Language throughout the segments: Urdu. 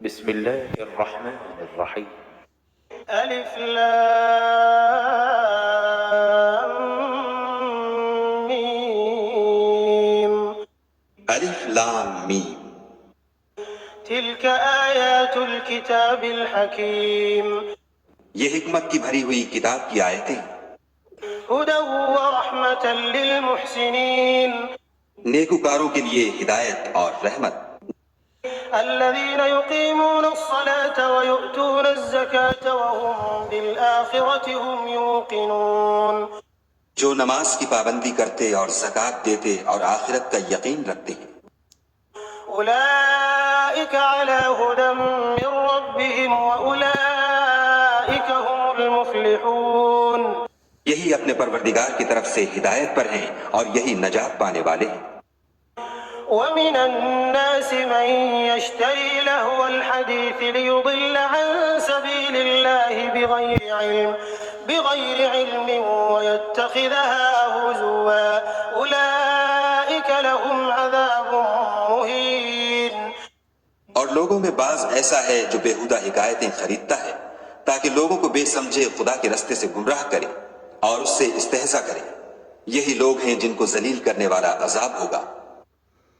بسم الله الرحمن الرحيم. ألف لام ميم. الف لام میم. تلك آيات الكتاب الحكيم. یہ حکمت کی بھری ہوئی کتاب کی آیتیں هدى ورحمة للمحسنين. نیکوکاروں کے لیے ہدایت اور رحمت. الذين يقيمون الصلاة ويؤتون الزكاة وهم بالآخرة هم يوقنون. جو نماز کی پابندی کرتے اور زکوٰۃ دیتے اور آخرت کا یقین رکھتے ہیں. أولئك على هدى من ربهم وأولئك هم المفلحون. یہی اپنے پروردگار کی طرف سے ہدایت پر ہیں اور یہی نجات پانے والے ہیں. ومن الناس من يشتري لهو الحديث ليضل عن سبيل الله بغير علم ويتخذها هزوا أولئك لهم عذاب مهين. اور لوگوں میں بعض ایسا ہے جو بےہودہ حکایتیں خریدتا ہے تاکہ لوگوں کو بے سمجھے خدا کے رستے سے گمراہ کرے اور اس سے استہزاء کرے. یہی لوگ ہیں جن کو ذلیل کرنے والا عذاب ہوگا.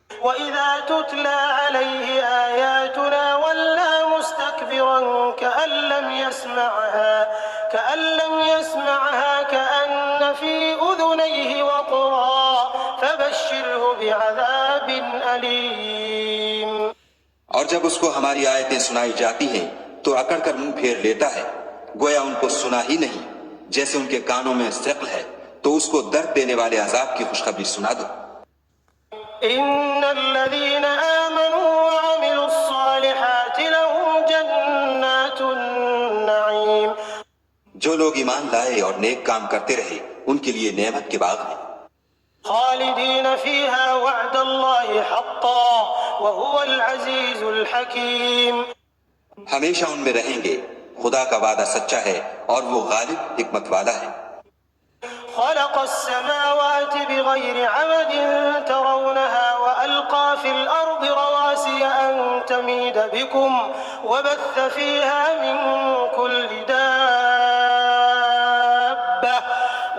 وَإِذَا تُتْلَى عَلَيْهِ آيَاتُنَا وَلَّى مُسْتَكْبِرًا كَأَن لَّمْ يَسْمَعْهَا كَأَنَّ فِي أُذُنَيْهِ وَقْرًا فَبَشِّرْهُ بِعَذَابٍ أَلِيمٍ. اور جب اس کو ہماری آیتیں سنائی جاتی ہیں تو اکڑ کر منہ پھیر لیتا ہے گویا ان کو سنا ہی نہیں. جیسے ان کے کانوں میں ثقل ہے تو اس کو درد دینے والے عذاب کی خوشخبری سنا دو. إن الذين آمنوا وعملوا الصالحات لهم جنات النعيم. جو لوگ ایمان لائے اور نیک کام کرتے رہے ان کے لیے نعمت کے باغ ہیں. خالدين فيها وعد الله حقا وهو العزيز الحكيم. ہمیشہ ان میں رہیں گے. خدا کا وعدہ سچا ہے اور وہ غالب حکمت والا ہے. خلق السماوات بغير عمد ترونها وألقى في الأرض رواسي أن تميد بكم وبث فيها من كل دابة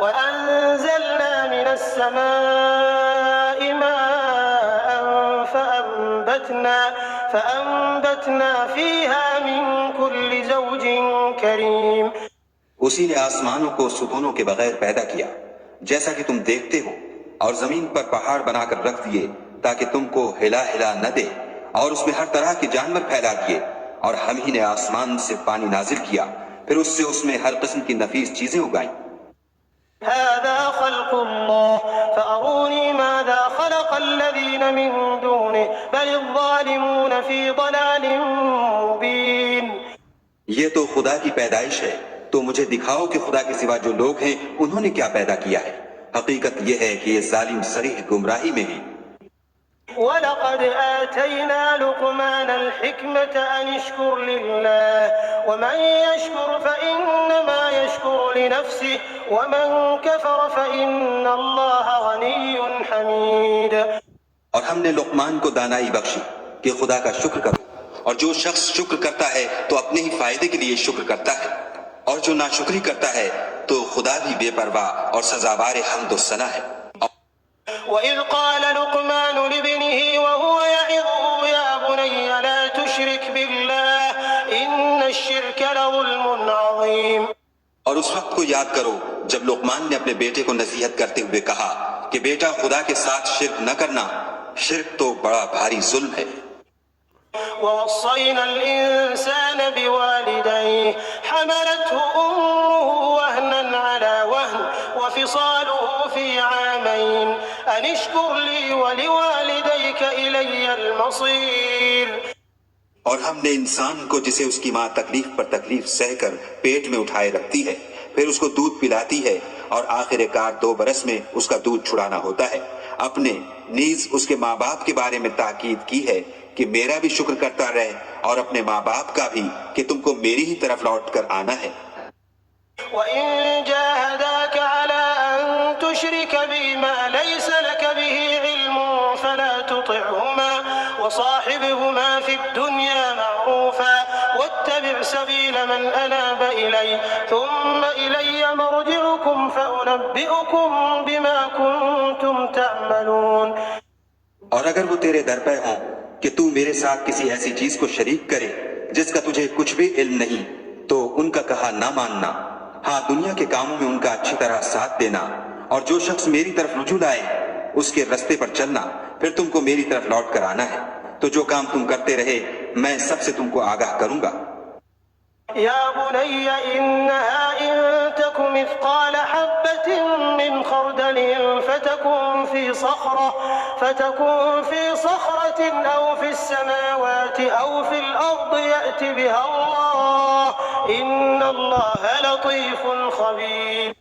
وأنزلنا من السماء ماء فأنبتنا فيها من كل زوج كريم. اسی نے آسمانوں کو ستونوں کے بغیر پیدا کیا جیسا کہ تم دیکھتے ہو اور زمین پر پہاڑ بنا کر رکھ دیے تاکہ تم کو ہلا ہلا نہ دے اور اس میں ہر طرح کے جانور پھیلا دیے اور ہم ہی نے آسمان سے پانی نازل کیا پھر اس میں ہر قسم کی نفیس چیزیں اگائیں. هذا خلق الله فأروني ماذا خلق الذين من دونه بل الظالمون في ضلال مبين. یہ تو خدا کی پیدائش ہے تو مجھے دکھاؤ کہ خدا کے سوا جو لوگ ہیں انہوں نے کیا پیدا کیا ہے. حقیقت یہ ہے کہ یہ ظالم صریح گمراہی میں ہیں. وَلَقَدْ آتَيْنَا لُقْمَانَ الْحِكْمَةَ أَنِ اشْكُرْ لِلَّهِ وَمَنْ يَشْكُرْ فَإِنَّمَا يَشْكُرُ لِنَفْسِهِ وَمَنْ كَفَرَ فَإِنَّ اللَّهَ غَنِيٌّ حَمِيدٌ. اور ہم نے لقمان کو دانائی بخشی کہ خدا کا شکر کرو اور جو شخص شکر کرتا ہے تو اپنے ہی فائدے کے لیے شکر کرتا ہے اور جو ناشکری کرتا ہے تو خدا بھی بے پرواہ اور سزاوار حمد و ثنا ہے. وَإِذْ قَالَ لُقْمَانُ لِابْنِهِ وَهُوَ يَعِظُهُ يَا بُنَيَّ لَا تُشْرِكْ بِاللَّهِ إِنَّ الشِّرْكَ لَظُلْمٌ عَظِيمٌ. اور اس وقت کو یاد کرو جب لقمان نے اپنے بیٹے کو نصیحت کرتے ہوئے کہا کہ بیٹا خدا کے ساتھ شرک نہ کرنا. شرک تو بڑا بھاری ظلم ہے. وَوَصَّيْنَا الْإِنسَانَ بِوَالِدَيْهِ حَمَلَتْهُ أُمُّهُ وَهْنًا عَلَى وَهْنٍ وَفِصَالُهُ فِي عَامَيْنِ أَنِ اشْكُرْ لِي وَلِوَالِدَيْكَ إِلَيَّ الْمَصِيرُ. اور ہم نے انسان کو جسے اس کی ماں تکلیف پر تکلیف سہ کر پیٹ میں اٹھائے رکھتی ہے پھر اس کو دودھ پلاتی ہے اور آخر کار 2 برس میں اس کا دودھ چھڑانا ہوتا ہے. اپنے نیز اس کے ماں باپ کے بارے میں تاکید کی ہے کہ میرا بھی شکر کرتا رہے اور اپنے ماں باپ کا بھی کہ تم کو میری ہی طرف لوٹ کر آنا ہے. وَإِن جَاهَدَاكَ عَلَىٰ أَن تُشْرِكَ بِي مَا لَيْسَ لَكَ بِهِ عِلْمٌ فَلَا تُطِعْهُمَا وَصَاحِبْهُمَا فِي الدُّنْيَا مَعْرُوفًا السبيل من أناب إلي ثم إلي مرجعكم فأنبئكم بما كنتم تعملون. اور اگر وہ تیرے در پہ ہوں کہ تو میرے ساتھ کسی ایسی چیز کو شریک کرے جس کا تجھے کچھ بھی علم نہیں تو ان کا کہا نہ ماننا. ہاں دنیا کے کاموں میں ان کا اچھی طرح ساتھ دینا اور جو شخص میری طرف رجوع لائے اس کے رستے پر چلنا پھر تم کو میری طرف لوٹ کر آنا ہے تو جو کام تم کرتے رہے میں سب سے تم کو آگاہ کروں گا. يا بني إنها إن تك مثقال حبة من خردل فتكن في صخرة أو في السماوات أو في الأرض يأت بها الله إن الله لطيف خبير.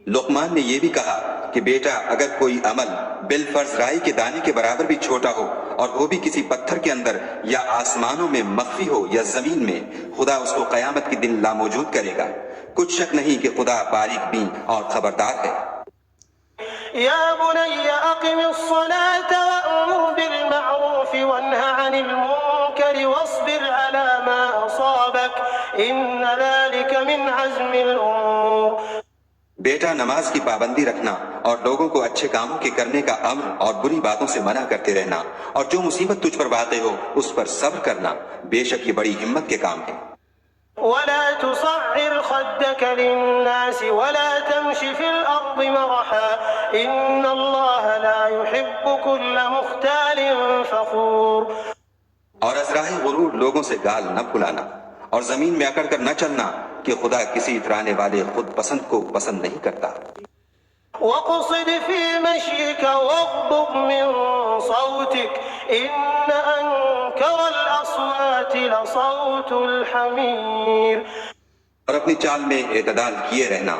لقمان نے یہ بھی کہا کہ بیٹا اگر کوئی عمل بالفرض رائی کے دانے کے برابر بھی چھوٹا ہو اور وہ بھی کسی پتھر کے اندر یا آسمانوں میں مخفی ہو یا زمین میں خدا اس کو قیامت کے دن لاموجود کرے گا. کچھ شک نہیں کہ خدا باریک بین اور خبردار ہے. يا بني أقم الصلاة وأمر بالمعروف وانه عن المنكر واصبر على ما أصابك إن ذلك من عزم الأمور. بیٹا نماز کی پابندی رکھنا اور لوگوں کو اچھے کاموں کے کرنے کا امر اور بری باتوں سے منع کرتے رہنا اور جو مصیبت تجھ پر واقع ہو اس پر صبر کرنا بے شک یہ بڑی ہمت کے کام ہے. ولا تصعر خدك للناس ولا تمش في الأرض مرحا إن الله لا يحب كل مختال فخور. اور ازراہ غرور لوگوں سے گال نہ پھلانا اور زمین میں اکڑ کر نہ چلنا کہ خدا کسی اترانے والے خود پسند کو پسند نہیں کرتا. واقصد في مشيك واغضض من صوتك إن أنكر الأصوات لصوت الحمير. اور اپنی چال میں اعتدال کیے رہنا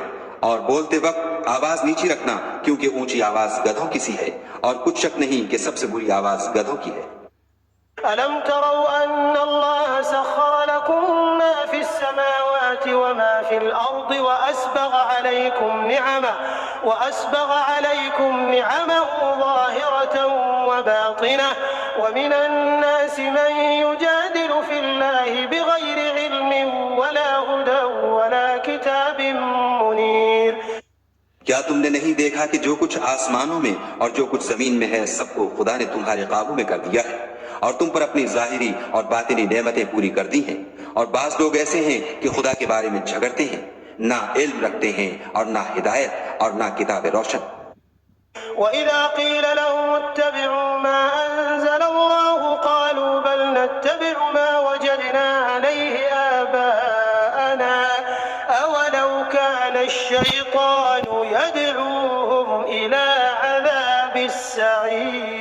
اور بولتے وقت آواز نیچی رکھنا کیونکہ اونچی آواز گدھوں کی سی ہے اور کچھ شک نہیں کہ سب سے بری آواز گدھوں کی ہے. ألم تروا أن الله سخر لكم ما في السماوات وما في الأرض وأسبغ عليكم نعمه ظاهرة وباطنة ومن الناس من يجادل في الله بغير علم ولا هدى ولا كتاب منير. کیا تم نے نہیں دیکھا کہ جو کچھ آسمانوں میں اور جو کچھ زمین میں ہے سب کو خدا نے تمہارے قابو میں کر دیا ہے اور تم پر اپنی ظاہری اور باطنی نعمتیں پوری کر دی ہیں اور بعض لوگ ایسے ہیں کہ خدا کے بارے میں جھگڑتے ہیں نہ علم رکھتے ہیں اور نہ ہدایت اور نہ کتاب روشن. وَإِذَا قِيلَ لَهُمُ اتَّبِعُوا مَا أَنزَلَ اللَّهُ قَالُوا بَلْ نَتَّبِعُ مَا وَجَدْنَا عَلَيْهِ آبَاءَنَا أَوَلَوْ كَانَ الشَّيْطَانُ يَدْعُوهُمْ إِلَى عَذَابِ السَّعِيرِ.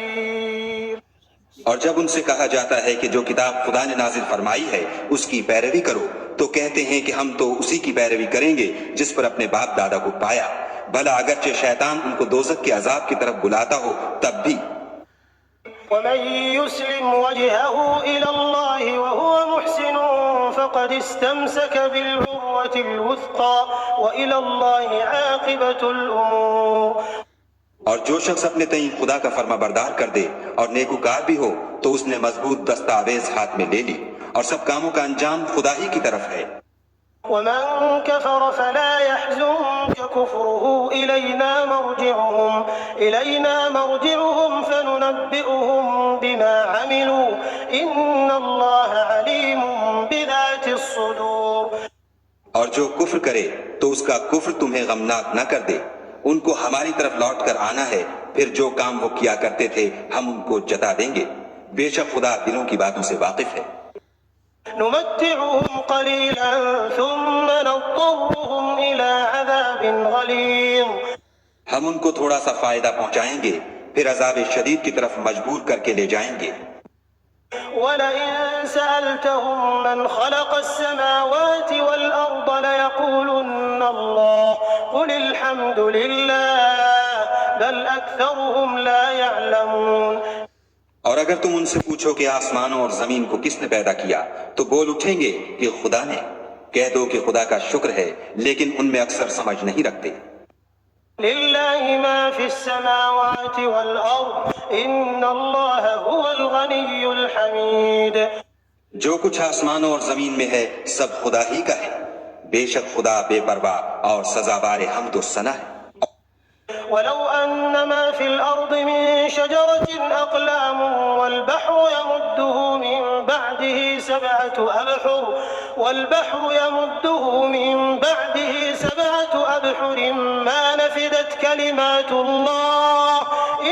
اور جب ان سے کہا جاتا ہے کہ جو کتاب خدا نے نازل فرمائی ہے اس کی پیروی کرو تو کہتے ہیں کہ ہم تو اسی کی پیروی کریں گے جس پر اپنے باپ دادا کو پایا بھلا اگرچہ شیطان ان کو دوزخ کے عذاب کی طرف بلاتا ہو تب بھی. ومن يسلم وجهه إلى الله وهو محسن فقد استمسك بالعروة الوثقى وإلى الله عاقبة الأمور. اور جو شخص اپنے تئیں خدا کا فرما بردار کر دے اور نیکوکار بھی ہو تو اس نے مضبوط دستاویز ہاتھ میں لے لی اور سب کاموں کا انجام خدا ہی کی طرف ہے. ومن كفر فلا يحزنك كفره إلينا مرجعهم فننبئهم بما عملوا إن الله عليم بذات الصدور. اور جو کفر کرے تو اس کا کفر تمہیں غمناک نہ کر دے ان کو ہماری طرف لوٹ کر آنا ہے پھر جو کام وہ کیا کرتے تھے ہم ان کو جتا دیں گے بے شک خدا دلوں کی باتوں سے واقف ہے. نمتعهم قليلا ثم نضطرهم إلى عذاب غليظ. ہم ان کو تھوڑا سا فائدہ پہنچائیں گے پھر عذاب شدید کی طرف مجبور کر کے لے جائیں گے. وَلَئِن سَأَلْتَهُم مَّنْ خَلَقَ السَّمَاوَاتِ وَالْأَرْضَ لَيَقُولُنَّ اللَّهُ قُلِ الْحَمْدُ لِلَّهِ بَلْ أَكْثَرُهُمْ لَا يَعْلَمُونَ. اور اگر تم ان سے پوچھو کہ آسمانوں اور زمین کو کس نے پیدا کیا تو بول اٹھیں گے کہ خدا نے. کہہ دو کہ خدا کا شکر ہے لیکن ان میں اکثر سمجھ نہیں رکھتے. لِلَّهِ مَا فِي السَّمَاوَاتِ وَالْأَرْضِ إِنَّ اللَّهَ هُوَ الْغَنِيُّ الْحَمِيدُ. جو کچھ آسمانوں اور زمین میں ہے سب خدا ہی کا ہے، بے شک خدا بے پرواہ اور سزاوار حمد و ثنا ہے۔ ولو أن ما في الأرض من شجرة أقلام والبحر يمده من بعده سبعة أبحر ما نفدت كلمات الله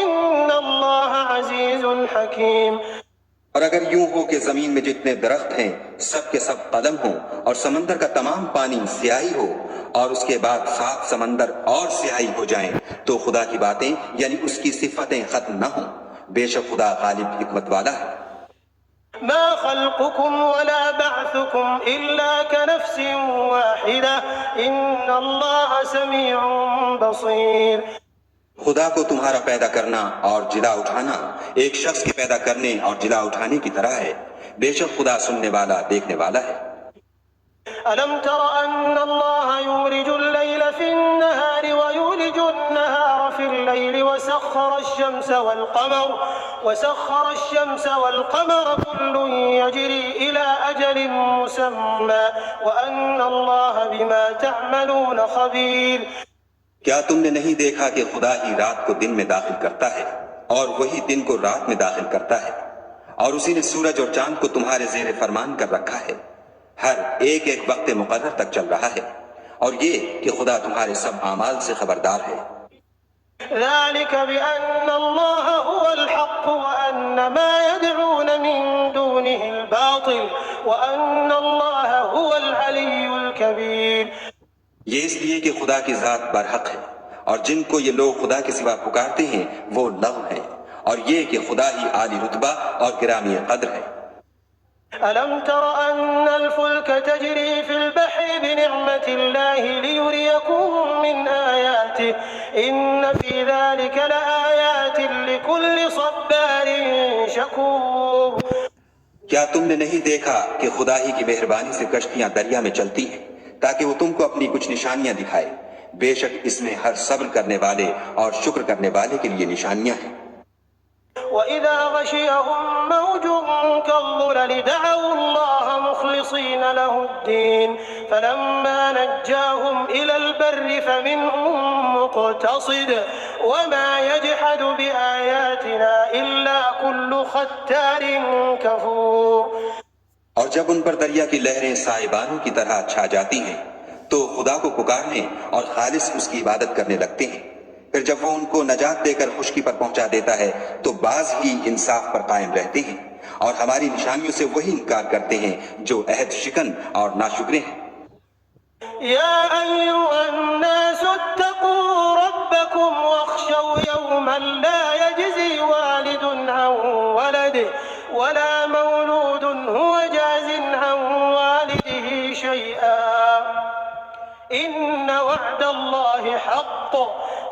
إن الله عزيز حكيم۔ اور اگر یوں ہو کہ زمین میں جتنے درخت ہیں سب کے سب قلم ہوں اور سمندر کا تمام پانی سیاہی ہو اور اس کے بعد 7 سمندر اور سیاہی ہو جائیں تو خدا کی باتیں یعنی اس کی صفتیں ختم نہ ہوں، بے شک خدا غالب حکمت والا ہے۔ ما خلقكم ولا بعثكم إلا كنفس واحدة إن الله سميع بصير۔ خدا کو تمہارا پیدا کرنا اور جلا اٹھانا ایک شخص کے پیدا کرنے اور جلا اٹھانے کی طرح ہے، بے شک خدا سننے والا دیکھنے والا ہے۔ ألم تر أن الله يولج الليل في النهار ويولج النهار في الليل وسخر الشمس والقمر كل يجري إلى أجل مسمى وأن الله بما تعملون خبير۔ کیا تم نے نہیں دیکھا کہ خدا ہی رات کو دن میں داخل کرتا ہے اور وہی دن کو رات میں داخل کرتا ہے، اور اسی نے سورج اور چاند کو تمہارے زیر فرمان کر رکھا ہے، ہر ایک ایک وقت مقرر تک چل رہا ہے، اور یہ کہ خدا تمہارے سب اعمال سے خبردار ہے۔ ذلك بأن الله هو الحق وأن ما يدعون من دونه الباطل وأن الله هو العلي الكبير۔ یہ اس لیے کہ خدا کی ذات برحق ہے اور جن کو یہ لوگ خدا کے سوا پکارتے ہیں وہ لغو ہیں، اور یہ کہ خدا ہی عالی رتبہ اور گرامی قدر ہے۔ ألم تر أن الفلك تجري في البحر بنعمة الله ليريكم من آياته إن في ذلك لآيات لكل صبار شكور۔ کیا تم نے نہیں دیکھا کہ خدا ہی کی مہربانی سے کشتیاں دریا میں چلتی ہیں تاکہ وہ تم کو اپنی کچھ نشانیاں دکھائے، بے شک اس میں ہر صبر کرنے والے اور شکر کرنے والے کے لیے نشانیاں ہیں۔ وَإِذَا غَشِيَهُم مَّوْجٌ كَالظُّلَلِ دَعَوُا اللَّهَ مُخْلِصِينَ لَهُ الدِّينَ فَلَمَّا نَجَّاهُمْ إِلَى الْبَرِّ فَمِنْهُم مُّقْتَصِدٌ وَمَا يَجْحَدُ بِآيَاتِنَا إِلَّا كُلُّ خَتَّارٍ كَفُورٍ۔ اور جب ان پر دریا کی لہریں سائبانوں کی طرح چھا جاتی ہیں تو خدا کو پکارنے اور خالص اس کی عبادت کرنے لگتے ہیں، پھر جب وہ ان کو نجات دے کر خشکی پر پہنچا دیتا ہے تو بعض ہی انصاف پر قائم رہتے ہیں، اور ہماری نشانیوں سے وہی انکار کرتے ہیں جو عہد شکن اور ناشکرے ہیں۔ يا أيها الناس اتقوا ربكم واخشوا يوما لا يجزي والد عن ولده ولا مولود هو جاز عن والده شيئا إن وعد الله حق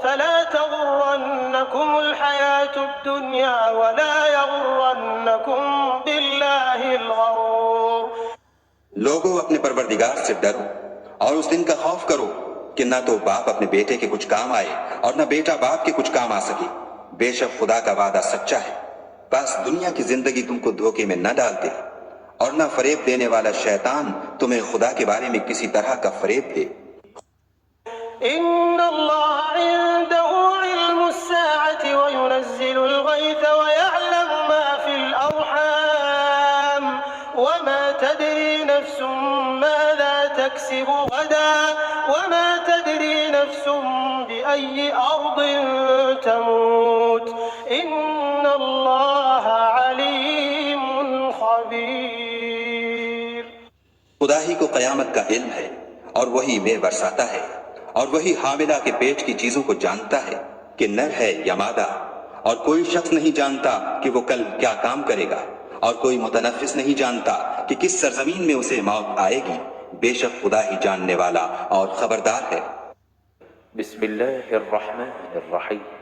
فلا تغرنكم الحياة الدنيا ولا يغرنكم بالله الغرور۔ لوگوں اپنے پروردگار سے ڈرو اور اس دن کا خوف کرو کہ نہ تو باپ اپنے بیٹے کے کچھ کام آئے اور نہ بیٹا باپ کے کچھ کام آ سکے، بے شک خدا کا وعدہ سچا ہے، بس دنیا کی زندگی تم کو دھوکے میں نہ ڈال دے اور نہ فریب دینے والا شیطان تمہیں خدا کے بارے میں کسی طرح کا فریب دے۔ إن الله عنده علم الساعة وينزل الغيث ويعلم ما في الأرحام وما تدري نفس ماذا تكسب غدا وما تدري نفس بأي أرض تموت إن الله عليم خبير۔ خدا ہی کو قیامت کا علم ہے اور وہی میں برساتا ہے، اور وہی حاملہ کے پیٹ کی چیزوں کو جانتا ہے کہ نر ہے یا مادہ، اور کوئی شخص نہیں جانتا کہ وہ کل کیا کام کرے گا، اور کوئی متنفس نہیں جانتا کہ کس سرزمین میں اسے موت آئے گی، بے شک خدا ہی جاننے والا اور خبردار ہے۔ بسم اللہ الرحمن الرحیم۔